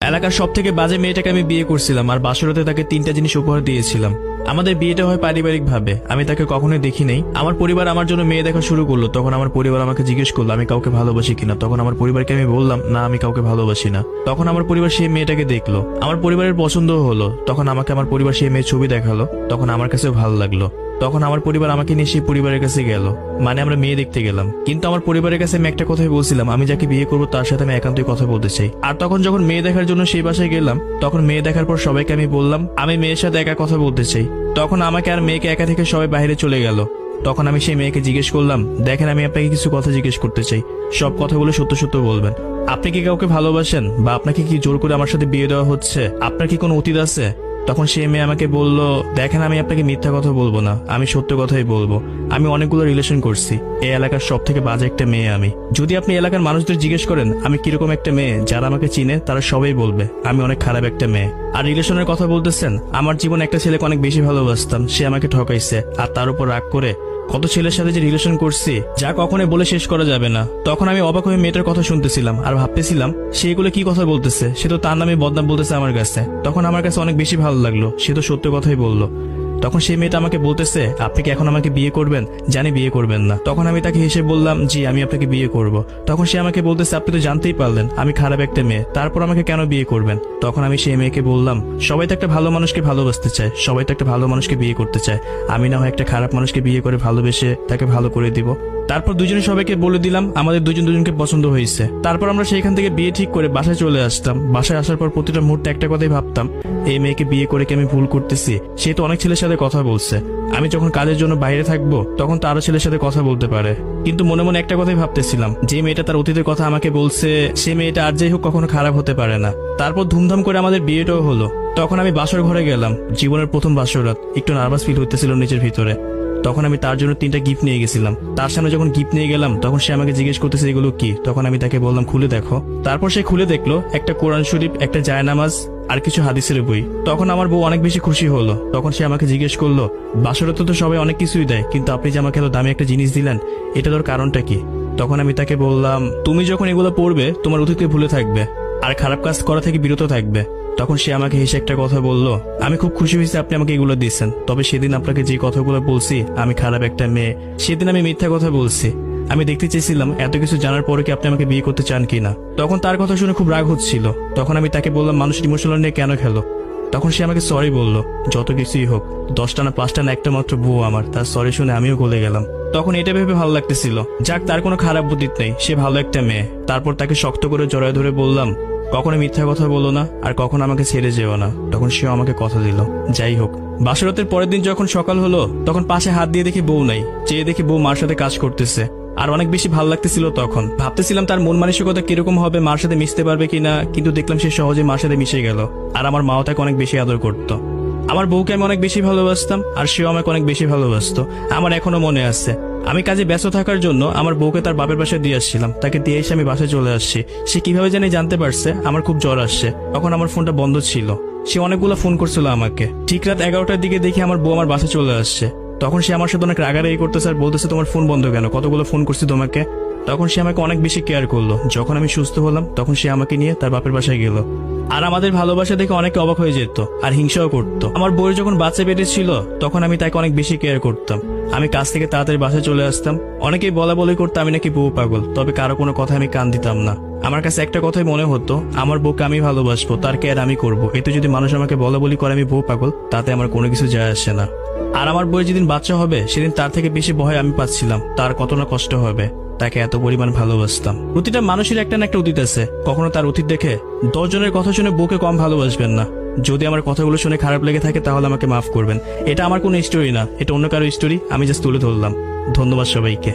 এলাকার সব থেকে বাজে মেয়েটাকে আমি বিয়ে করছিলাম আর বাসরাতে তাকে 3টা জিনিস উপহার দিয়েছিলাম। আমাদের বিয়েটা হয় পারিবারিক ভাবে, আমি তাকে কখনোই দেখি নাই। আমার পরিবার আমার জন্য মেয়ে দেখা শুরু করলো, তখন আমার পরিবার আমাকে জিজ্ঞেস করলো আমি কাউকে ভালোবাসি কিনা। তখন আমার পরিবারকে আমি বললাম না, আমি কাউকে ভালোবাসি না। তখন আমার পরিবার সেই মেয়েটাকে দেখলো, আমার পরিবারের পছন্দও হলো। তখন আমাকে আমার পরিবার সেই মেয়ের ছবি দেখালো, তখন আমার কাছেও ভালো লাগলো। তখন আমার পরিবার আমাকে নিয়ে সেই পরিবারের কাছে গেল, মানে আমরা মেয়ে দেখতে গেলাম। কিন্তু আমার পরিবারের কাছে আমি একটা কথাই বলছিলাম, আমি যাকে বিয়ে করবো তার সাথে আমি একান্তই কথা বলতে চাই। আর তখন যখন মেয়ে দেখার জন্য সেই বাসায় গেলাম, তখন মেয়ে দেখার পর সবাইকে আমি বললাম আমি মেয়ের সাথে একা কথা বলতে চাই। তখন আমাকে আর মেয়েকে একা থেকে সবাই বাইরে চলে গেল। তখন আমি সেই মেয়েকে জিজ্ঞেস করলাম, দেখেন আমি আপনাকে কিছু কথা জিজ্ঞেস করতে চাই, সব কথাগুলো সত্য সত্য বলবেন। আপনি কি কাউকে ভালোবাসেন, বা আপনাকে কি জোর করে আমার সাথে বিয়ে দেওয়া হচ্ছে? আপনার কি কোনো অতীত আছে? তখন সেই মেয়ে আমাকে বলল, দেখেন আমি আপনাকে মিথ্যা কথা বলবো না, আমি সত্য কথাই বলবো। আমি অনেকগুলো রিলেশন করছি, এই এলাকার সব থেকে বাজে একটা মেয়ে আমি। যদি আপনি এলাকার মানুষদের জিজ্ঞেস করেন আমি কিরকম একটা মেয়ে, যারা আমাকে চিনে তারা সবাই বলবে আমি অনেক খারাপ একটা মেয়ে। আর রিলেশনের কথা বলতেছেন, আমার জীবনে একটা ছেলেকে অনেক বেশি ভালোবাসতাম, সে আমাকে ঠকাইছে। আর তার উপর রাগ করে কত ছেলের সাথে যে রিলেশন করছি যা কখনোই বলে শেষ করা যাবে না। তখন আমি অবাক হয়ে মেয়েটার কথা শুনতেছিলাম আর ভাবতেছিলাম সে এগুলো কি কথা বলতেছে, সে তো তার নামে বদনাম বলতেছে আমার কাছে। তখন আমার কাছে অনেক বেশি ভালো লাগলো, সে তো সত্য কথাই বললো। তখন সেই মেয়েটা আমাকে বলতেছে, আপনি কি এখন আমাকে বিয়ে করবেন? জানি বিয়ে করবেন না। তখন আমি তাকে হেসে বললাম, জি আমি আপনাকে বিয়ে করব। তখন সে আমাকে বলতেছে, আপনি তো জানতেই পারলেন আমি খারাপ একটা মেয়ে, তারপর আমাকে কেন বিয়ে করবেন? তখন আমি সেই মেয়েকে বললাম, সবাই তো একটা ভালো মানুষকে ভালোবাসতে চায়, সবাই তো একটা ভালো মানুষকে বিয়ে করতে চায়, আমি না হয় একটা খারাপ মানুষকে বিয়ে করে ভালোবেসে তাকে ভালো করে দিব। তারপর দুজনে সবাইকে বলে দিলাম আমাদের দুজনকে পছন্দ হয়েছে। তারপর আমরা সেইখান থেকে বিয়ে ঠিক করে বাসায় চলে আসতাম। বাসায় আসার পর প্রতিটা মুহূর্তে একটা কথাই ভাবতাম, এই মেয়েকে বিয়ে করে কি আমি ভুল করতেছি? সে তো অনেক ছেলের সাথে কথা বলছে, আমি যখন কাজের জন্য বাইরে থাকবো তখন তো আরো ছেলের সাথে কথা বলতে পারে। কিন্তু মনে মনে একটা কথাই ভাবতেছিলাম, যে মেয়েটা তার অতীতের কথা আমাকে বলছে সে মেয়েটা আর যাই হোক কখনো খারাপ হতে পারে না। তারপর ধুমধাম করে আমাদের বিয়েটাও হলো। তখন আমি বাসর ঘরে গেলাম, জীবনের প্রথম বাসর রাত, একটু নার্ভাস ফিল হইতেছিল নিজের ভিতরে। তখন আমি তার জন্য 3টা গিফট নিয়ে গেছিলাম। তার সামনে যখন গিফট নিয়ে গেলাম তখন সে আমাকে জিজ্ঞেস করতেছে এগুলো কি। তখন আমি তাকে বললাম খুলে দেখো। তারপর সে খুলে দেখলো একটা কোরআন শরীফ, একটা জায়নামাজ আর কিছু হাদিসের বই। তখন আমার বউ অনেক বেশি খুশি হলো। তখন সে আমাকে জিজ্ঞেস করলো, বাসরাতে তো সবাই অনেক কিছুই দেয়, কিন্তু আপনি যে আমাকে এত দামি একটা জিনিস দিলেন, এটা তোর কারণটা কি? তখন আমি তাকে বললাম, তুমি যখন এগুলো পড়বে তোমার অতীতকে ভুলে থাকবে আর খারাপ কাজ করা থেকে বিরত থাকবে। তখন সে আমাকে হেসে একটা কথা বললো, আমি খুব খুশি হয়েছি আপনি আমাকে এগুলো দিচ্ছেন, তবে সেদিন আপনাকে যে কথাগুলো বলছি আমি খারাপ একটা মেয়ে, সেদিন আমি মিথ্যা কথা বলছি। আমি দেখতে চেয়েছিলাম এত কিছু জানার পরে কি আপনি আমাকে বিয়ে করতে চান কিনা। তখন তার কথা শুনে খুব রাগ হচ্ছিল। তখন আমি তাকে বললাম, মানুষের ইমোশনাল নিয়ে কেন খেলো? তখন সে আমাকে সরি বললো, যত কিছুই হোক 10টা না 5টা না একটা মাত্র বউ আমার, তার সরি শুনে আমিও গলে গেলাম। তখন এটা ভেবে ভালো লাগতেছিল, যাক তার কোনো খারাপ বুদ্ধি নেই, সে ভালো একটা মেয়ে। তারপর তাকে শক্ত করে জড়ায় ধরে বললাম, কখনো মিথ্যা কথা বলো না আর কখনো আমাকে ছেড়ে যেও না। তখন সেও আমাকে কথা দিল। যাই হোক, বাসরাতের পরের দিন যখন সকাল হলো তখন পাশে হাত দিয়ে দেখি বউ নাই, চেয়ে দেখি বউ মার সাথে কাজ করতেছে। আর অনেক বেশি ভালো লাগতেছিল। তখন ভাবতেছিলাম তার মন মানসিকতা কিরকম হবে, মার সাথে মিশতে পারবে কিনা, কিন্তু দেখলাম সে সহজে মার সাথে মিশে গেল। আর আমার মাও তাকে অনেক বেশি আদর করতো। আমার বউকে আমি অনেক বেশি ভালোবাসতাম আর সেও আমাকে অনেক বেশি ভালোবাসতো। আমার এখনো মনে আছে, আমি কাজে ব্যস্ত থাকার জন্য আমার বউকে তার বাপের বাসায় দিয়ে আসছিলাম, তাকে দিয়ে এসে আমি বাসায় চলে আসছি। সে কিভাবে জানি জানতে পারছে আমার খুব জ্বর আসছে। তখন আমার ফোনটা বন্ধ ছিল, সে অনেকগুলো ফোন করছিল আমাকে। ঠিক রাত 11টার দিকে দেখি আমার বউ আমার বাসায় চলে আসছে। তখন সে আমার সাথে অনেক রাগারাগি করতেছে আর বলতেছে, তোমার ফোন বন্ধ কেন, কতগুলো ফোন করছি তোমাকে। তখন সে আমাকে অনেক বেশি কেয়ার করলো। যখন আমি সুস্থ হলাম তখন সে আমাকে নিয়ে তার বাপের বাসায় গেল। আর আমাদের ভালোবাসা দেখে অনেকে অবাক হয়ে যেত আর হিংসাও করতো। আমার বউয়ের যখন বাচ্চা পেটে ছিল তখন আমি তাকে অনেক বেশি কেয়ার করতাম। আমি কাজ থেকে তাড়াতাড়ি বাসায় চলে আসতাম। অনেকেই বলা বলি করতো আমি নাকি বউ পাগল, তবে কারো কোনো কথা আমি কান দিতাম না। আমার কাছে একটা কথাই মনে হতো, আমার বউকে আমি ভালোবাসবো, তার কেয়ার আমি করবো। এতে যদি মানুষ আমাকে বলা বলি করে আমি বউ পাগল, তাতে আমার কোনো কিছু যায় আসে না। আর আমার বউয়ের যেদিন বাচ্চা হবে সেদিন তার থেকে বেশি ভয় আমি পাচ্ছিলাম, তার কত না কষ্ট হবে। তাকে এত পরিমাণ ভালোবাসতাম। প্রতিটা মানুষের একটা না একটা অতীত আছে, কখনো তার অতীত দেখে 10 জনের কথা শুনে বউকে কম ভালোবাসবেন না। যদি আমার কথাগুলো শুনে খারাপ লেগে থাকে তাহলে আমাকে মাফ করবেন। এটা আমার কোনো স্টোরি না, এটা অন্য কারো স্টোরি, আমি জাস্ট তুলে ধরলাম। ধন্যবাদ সবাইকে।